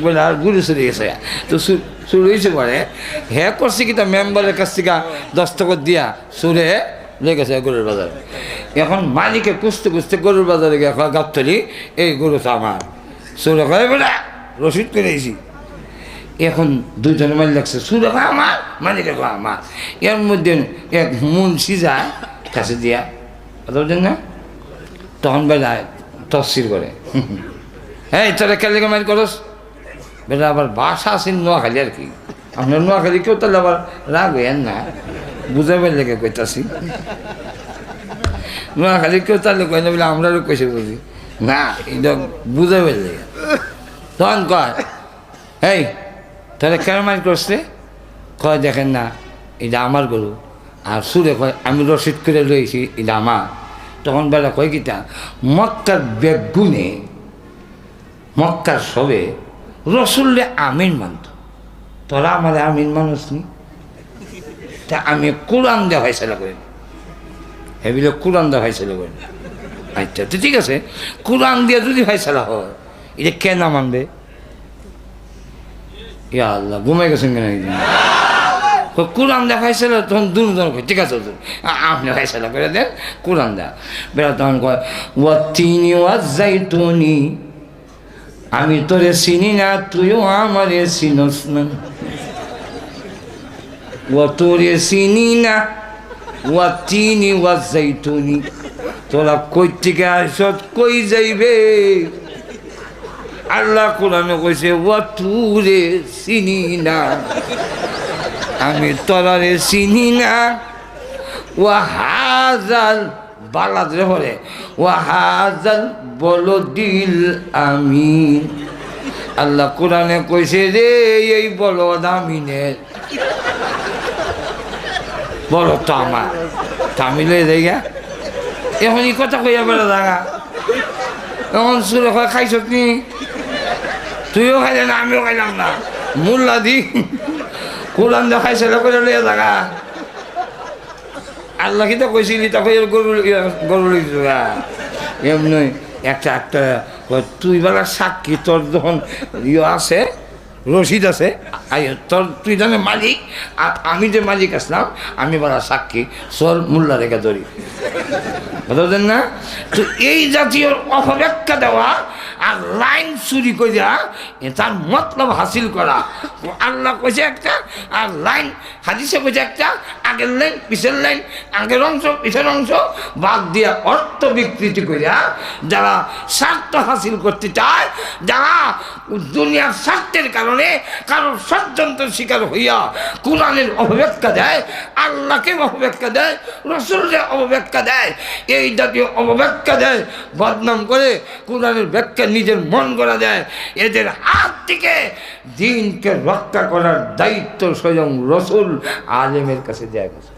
বলে আর গুরু চলে গেছে তো শুরু হয়েছে পরে হ্যাঁ করছে কি তা মেম্বারের কাছ থেকে দস্তখত দিয়া সুরে লেগেছে গরুর বাজারে। এখন মালিকে খুঁজতে খুঁজতে গরুর বাজারে গিয়ে গাবতলি এই গরু তো আমার সুরে কয়ে বলে রসিদ করেছি। এখন দুজনে মালিক লাগছে সুরে কয় আমার মালিকে কয় আমার। এর মধ্যে এক মুন্সি যায় কাছে দিয়া কথা বলছেন না, তখন বেলায় তফসির করে হ্যাঁ তোরা কেলেকে মারি করস বেটা আবার বাসা আছেন নোয়াখালী আর কি আপনার নোয়াখালী কেউ তাহলে আবার রাগ হইয়েন না বুঝাবার লেগে কইতাছি নোয়াখালী কেউ তাহলে কই না বলে আমরাও কইসে বুঝি না এটা বুঝাবার লেগে তখন কয় এই তাহলে কেন মারি করছে কয় দেখেন না এটা আমার গরু আর সুরে কয় আমি রসিদ করে রয়েছি এটা আমার। তখন বেলা কয় কিটা মক্কার বেগুনে মক্কার সবে রসুল্লে আমিন মানত তোরা আমার আমিন মানুষ নি তা আমি কোরআন দেওয়া ফয়সালা করি হেবিলে কোরআন দেওয়া ফয়সালা করি। আচ্ছা তো ঠিক আছে কোরআন দিয়ে যদি ফয়সালা হয় এটা কেন মানবে? ইয়া আল্লাহ ঘুমাই গেছেন কেন কোরআন দেওয়া ফয়সালা তখন দুজন কয় ঠিক আছে আপনি ফয়সালা করে দেন কোরআন দেওয়া বেড়া তখন কয় ওয়াতিনি ওয়াজাইতুনি আমি তোরে চিনি না তুইও আমারে চিনস না ও তোরে চিনি না ওয়াতিনি ওয়াজাইতুনি তোরা কই থেকে আসত কই যাইবে আল্লাহ কোরআনে কইছে ও তুরে চিনি না আমি তোরারে চিনি না ও হাজাল বালাদরে হরে ও হাজাল বলো দিল আমি আল্লাহ কোরআনে কইছে রে এই বলো আমিনের বলো তো আমার তামিলে জায়গা এখন এই কথা কইয়া বেড়া জায়গা এখন সুরে খাইছ নি তুইও খাইলে না আমিও খাইলাম না মোল্লা দি কোরআন দেখাইছে করে লইয়া জায়গা আল্লাহ কি তো কইছিলি তখন গরু গরু এমনি একটা একটা তুই বেলা সাক্ষী তোর যখন ইয়ে আছে রশিদ আছে তোর তুই জানে মালিক আর আমি যে মালিক আসলাম আমি বেলা সাক্ষী সর মোল্লা রেখা ধরি বুঝলেন না। তো এই জাতীয় অপব্যাখ্যা দেওয়া আর লাইন চুরি করিয়া তার মতলব হাসিল করা আল্লাহ কইছে একটা আর লাইন হাদিসে কইছে একটা আগের লাইন পিছের লাইন আগের অংশ পিছের অংশ বাদ দিয়া অর্থ বিকৃতি করিয়া যারা স্বার্থ হাসিল করতে চায় যারা দুনিয়ার স্বার্থের কারণে কারোর ষড়যন্ত্র শিকার হইয়া কোরআনের অপব্যাখ্যা দেয় আল্লাহকে অপব্যাখ্যা দেয় রসুলকে অপব্যাখ্যা দেয় এই জাতীয় অপব্যাখ্যা দেয় বদনাম করে কোরআনের ব্যাখ্যা নিজের মন করা দেয় এদের হাত থেকে দিনকে রক্ষা করার দায়িত্ব স্বয়ং রসুল আলেমের কাছে দেয়া গেছে।